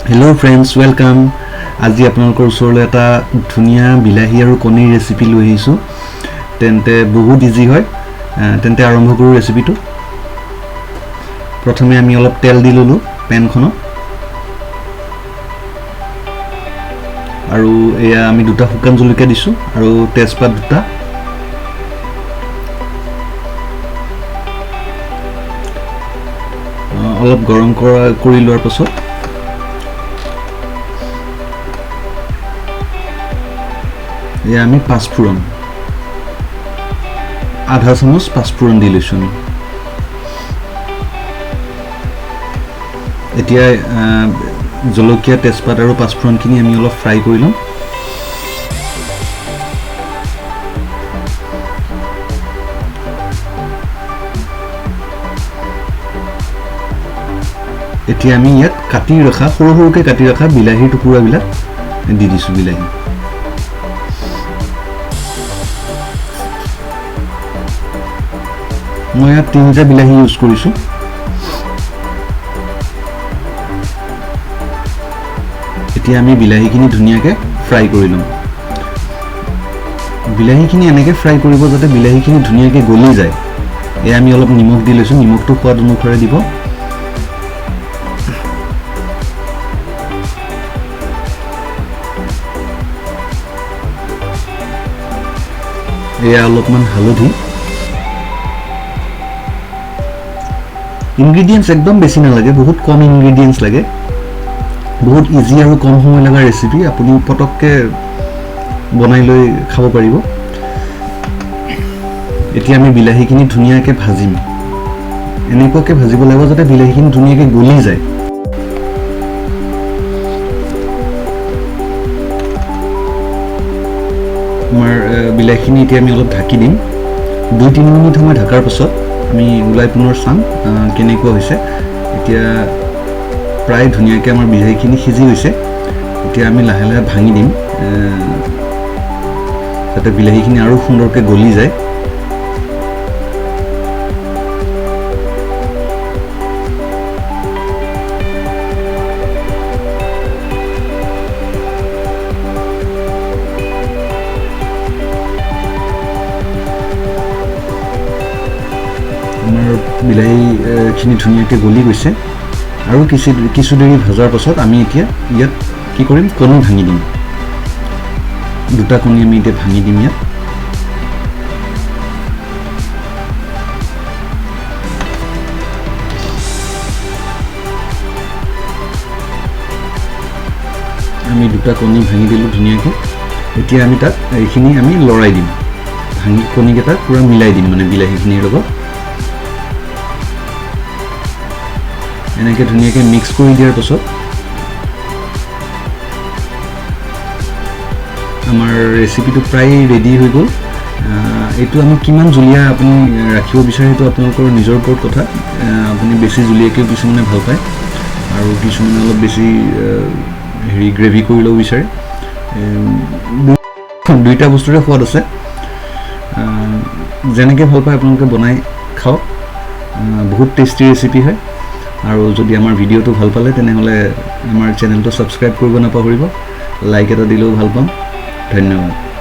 Hello friends, welcome. আজি আপোনালোকৰ ওচৰলৈ এটা ধুনীয়া বিলাহী আৰু কণীৰ ৰেচিপি লৈ আহিছো। তেন্তে বহুত ইজি হয়। তেন্তে আৰম্ভ কৰো ৰেচিপিটো। প্ৰথমে আমি অলপ তেল দি ললো পেনখনত। আৰু এয়া আমি দুটা শুকান জলকীয়া দিছো আৰু তেজপাত দুটা। অলপ গৰম কৰি লোৱাৰ পাছত এয়া আমি পাঁচফোৰণ আধা চামুচ পাঁচফোৰণ দি লৈছো আমি। এতিয়া জলকীয়া তেজপাত আৰু পাঁচফোৰণখিনি আমি অলপ ফ্ৰাই কৰি লম। এতিয়া আমি ইয়াত কাটি ৰখা সৰু সৰুকৈ কাটি ৰখা বিলাহীৰ টুকুৰাবিলাক দি দিছো। বিলাহী মই ইয়াত 3টা বিলাহী ইউজ কৰিছো। এতিয়া আমি বিলাহীখিনি ধুনীয়াকৈ ফ্ৰাই কৰি লম। বিলাহীখিনি এনেকৈ ফ্ৰাই কৰিব যাতে বিলাহীখিনি ধুনীয়াকৈ গলি যায়। এয়া আমি অলপ নিমখ দি লৈছো। নিমখটো সোৱাদ অনুসাৰে দিব। এয়া অলপমান হালধি। ইনগ্ৰেডিয়েন্টস একদম বেছি নালাগে, বহুত কম ইনগ্ৰেডিয়েন্টস লাগে। বহুত ইজি আৰু কম সময় লগা ৰেচিপি, আপুনি পটককে বনাই লৈ খাব পাৰিব। এতিয়া আমি বিলাহীখিনি ধুনীয়াকৈ ভাজিম। এনেকুৱাকৈ ভাজিব লাগিব যাতে বিলাহীখিনি ধুনীয়াকৈ গলি যায়। আমাৰ বিলাহীখিনি এতিয়া আমি অলপ ঢাকি দিম। 2-3 মিনিট সময় ঢাকাৰ পাছত আমি ওলাই পুনৰ চাম কেনেকুৱা হৈছে। এতিয়া প্ৰায় ধুনীয়াকৈ আমাৰ বিলাহীখিনি সিজি গৈছে। এতিয়া আমি লাহে লাহে ভাঙি দিম যাতে বিলাহীখিনি আৰু সুন্দৰকৈ গলি যায়। আমাৰ বিলাহীখিনি ধুনীয়াকৈ গলি গৈছে। আৰু কিছু দেৰি ভজাৰ পাছত আমি এতিয়া ইয়াত কি কৰিম, কণী ভাঙি দিম। 2টা কণী আমি এতিয়া ভাঙি দিম ইয়াত। আমি 2টা কণী ভাঙি দিলোঁ ধুনীয়াকৈ। এতিয়া আমি তাত এইখিনি আমি লৰাই দিম। কণীকেইটা পূৰা মিলাই দিম মানে বিলাহীখিনিৰ লগত। এনেকৈ ধুনীয়াকৈ মিক্স কৰি দিয়াৰ পাছত আমাৰ ৰেচিপিটো প্ৰায় ৰেডি হৈ গ'ল। এইটো আমি কিমান জুলীয়া আপুনি ৰাখিব বিচাৰে সেইটো আপোনালোকৰ নিজৰ ওপৰত কথা। আপুনি বেছি জুলীয়াকৈও কিছুমানে ভাল পায় আৰু কিছুমানে অলপ বেছি গ্ৰেভি কৰিলেও বিচাৰে। 2টা বস্তুৰে সোৱাদ আছে। যেনেকৈ ভাল পায় আপোনালোকে বনাই খাওক। বহুত টেষ্টি ৰেচিপি হয়। আৰু যদি আমাৰ ভিডিঅ'টো ভাল পালে তেনেহ'লে আমাৰ চেনেলটো ছাবস্ক্ৰাইব কৰিব নাপাহৰিব। লাইক এটা দিলেও ভাল পাম। ধন্যবাদ।